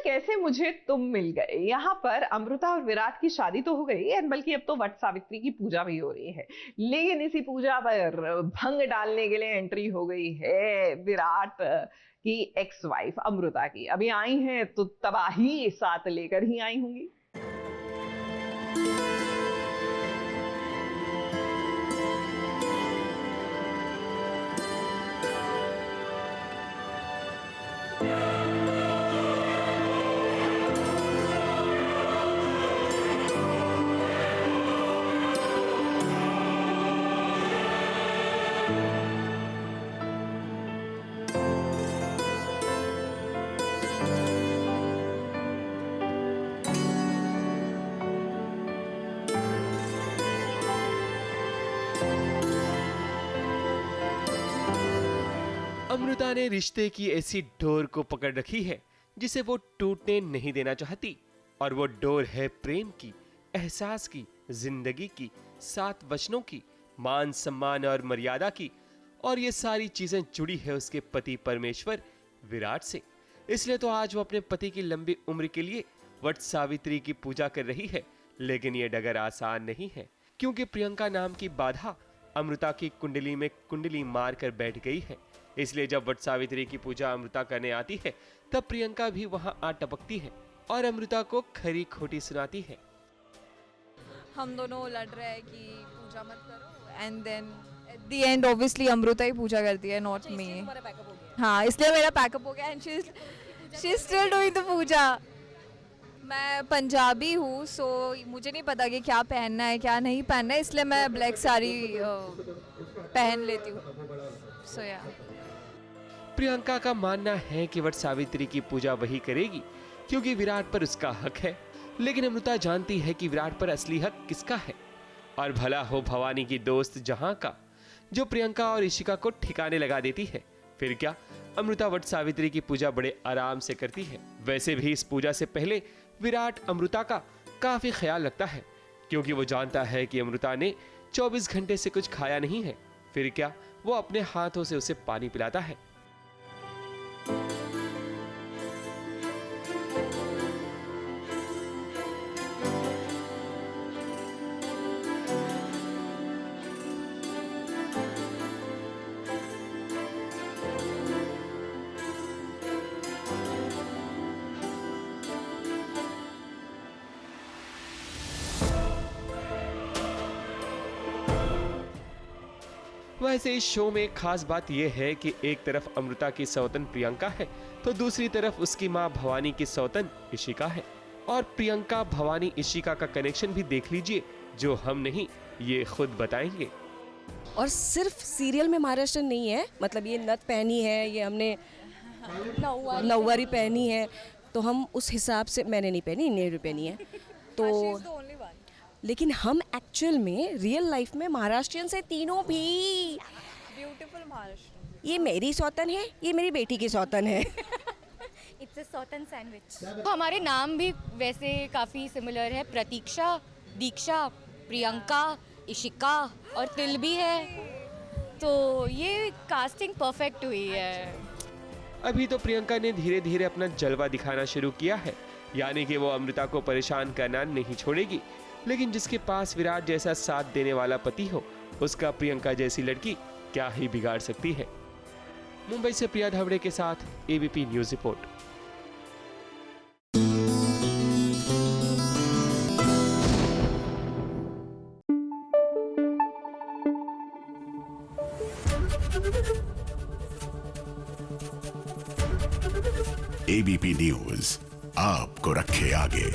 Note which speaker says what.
Speaker 1: कैसे मुझे तुम मिल गए। यहाँ पर अमृता और विराट की शादी तो हो गई है, बल्कि अब तो वट सावित्री की पूजा भी हो रही है। लेकिन इसी पूजा पर भंग डालने के लिए एंट्री हो गई है विराट की एक्स वाइफ अमृता की। अभी आई हैं तो तबाही साथ लेकर ही आई होंगी।
Speaker 2: अमृता ने रिश्ते की ऐसी डोर को पकड़ रखी है जिसे वो टूटने नहीं देना चाहती, और वो डोर है प्रेम की, एहसास की, जिंदगी की, 7 वचनों की, मान सम्मान और मर्यादा की। और ये सारी चीजें जुड़ी है उसके पति परमेश्वर विराट से। इसलिए तो आज वो अपने पति की लंबी उम्र के लिए वट सावित्री की पूजा कर रही है। लेकिन ये डगर आसान नहीं है, क्योंकि प्रियंका नाम की बाधा अमृता की कुंडली में कुंडली मार कर बैठ गई है। इसलिए जब वट सावित्री की पूजा अमृता करने आती है, तब प्रियंका भी वहां आ टपकती है और अमृता को खरी खोटी सुनाती है।
Speaker 3: हम दोनों लड़ रहे हैं कि पूजा मत करो, and then at the end obviously Amrita ही पूजा करती है, नॉट मी। हाँ, इसलिए मेरा पैकअप हो गया and she is still doing the puja. मैं पंजाबी हूँ, सो मुझे नहीं पता कि क्या पहनना है क्या नहीं पहनना है, इसलिए मैं ब्लैक साड़ी पहन लेती हूँ। सो या
Speaker 2: प्रियंका का मानना है कि वट सावित्री की पूजा वही करेगी क्योंकि विराट पर उसका हक है। लेकिन अमृता जानती है कि विराट पर असली हक किसका है, और भला हो भवानी की दोस्त जहां का, जो प्रियंका और इशिका को ठिकाने लगा देती है। फिर क्या, अमृता वट सावित्री की पूजा बड़े आराम से करती है। वैसे भी इस पूजा से पहले विराट अमृता का काफी ख्याल रखता है, क्योंकि वो जानता है कि अमृता ने 24 घंटे से कुछ खाया नहीं है। फिर क्या, वो अपने हाथों से उसे पानी पिलाता है। वैसे इस शो में खास बात यह है कि एक तरफ अमृता की सौतन प्रियंका है, तो दूसरी तरफ उसकी मां भवानी की सौतन इशिका है। और प्रियंका भवानी इशिका का कनेक्शन भी देख लीजिए, जो हम नहीं ये खुद बताएंगे।
Speaker 4: और सिर्फ सीरियल में महाराष्ट्र नहीं है, मतलब ये नथ पहनी है, ये हमने नौवारी पहनी है, तो हम उस हिसाब से, मैंने नहीं पहनी, नेहरू पहनी है, तो लेकिन हम एक्चुअल में रियल लाइफ में महाराष्ट्रियन से तीनों भी।
Speaker 3: ब्यूटीफुल महाराष्ट्र।
Speaker 4: ये मेरी सौतन है, ये मेरी बेटी की सौतन है।
Speaker 5: It's a Sautan sandwich. हमारे नाम भी वैसे काफ़ी सिमिलर है, प्रतीक्षा, दीक्षा, प्रियंका, इशिका और तिल भी है, तो ये कास्टिंग परफेक्ट हुई है।
Speaker 2: अभी तो प्रियंका ने धीरे धीरे अपना जलवा दिखाना शुरू किया है, यानी कि वो अमृता को परेशान करना नहीं छोड़ेगी। लेकिन जिसके पास विराट जैसा साथ देने वाला पति हो, उसका प्रियंका जैसी लड़की क्या ही बिगाड़ सकती है। मुंबई से प्रिया धावड़े के साथ ABP news report.
Speaker 6: ABP news आपको रखे आगे।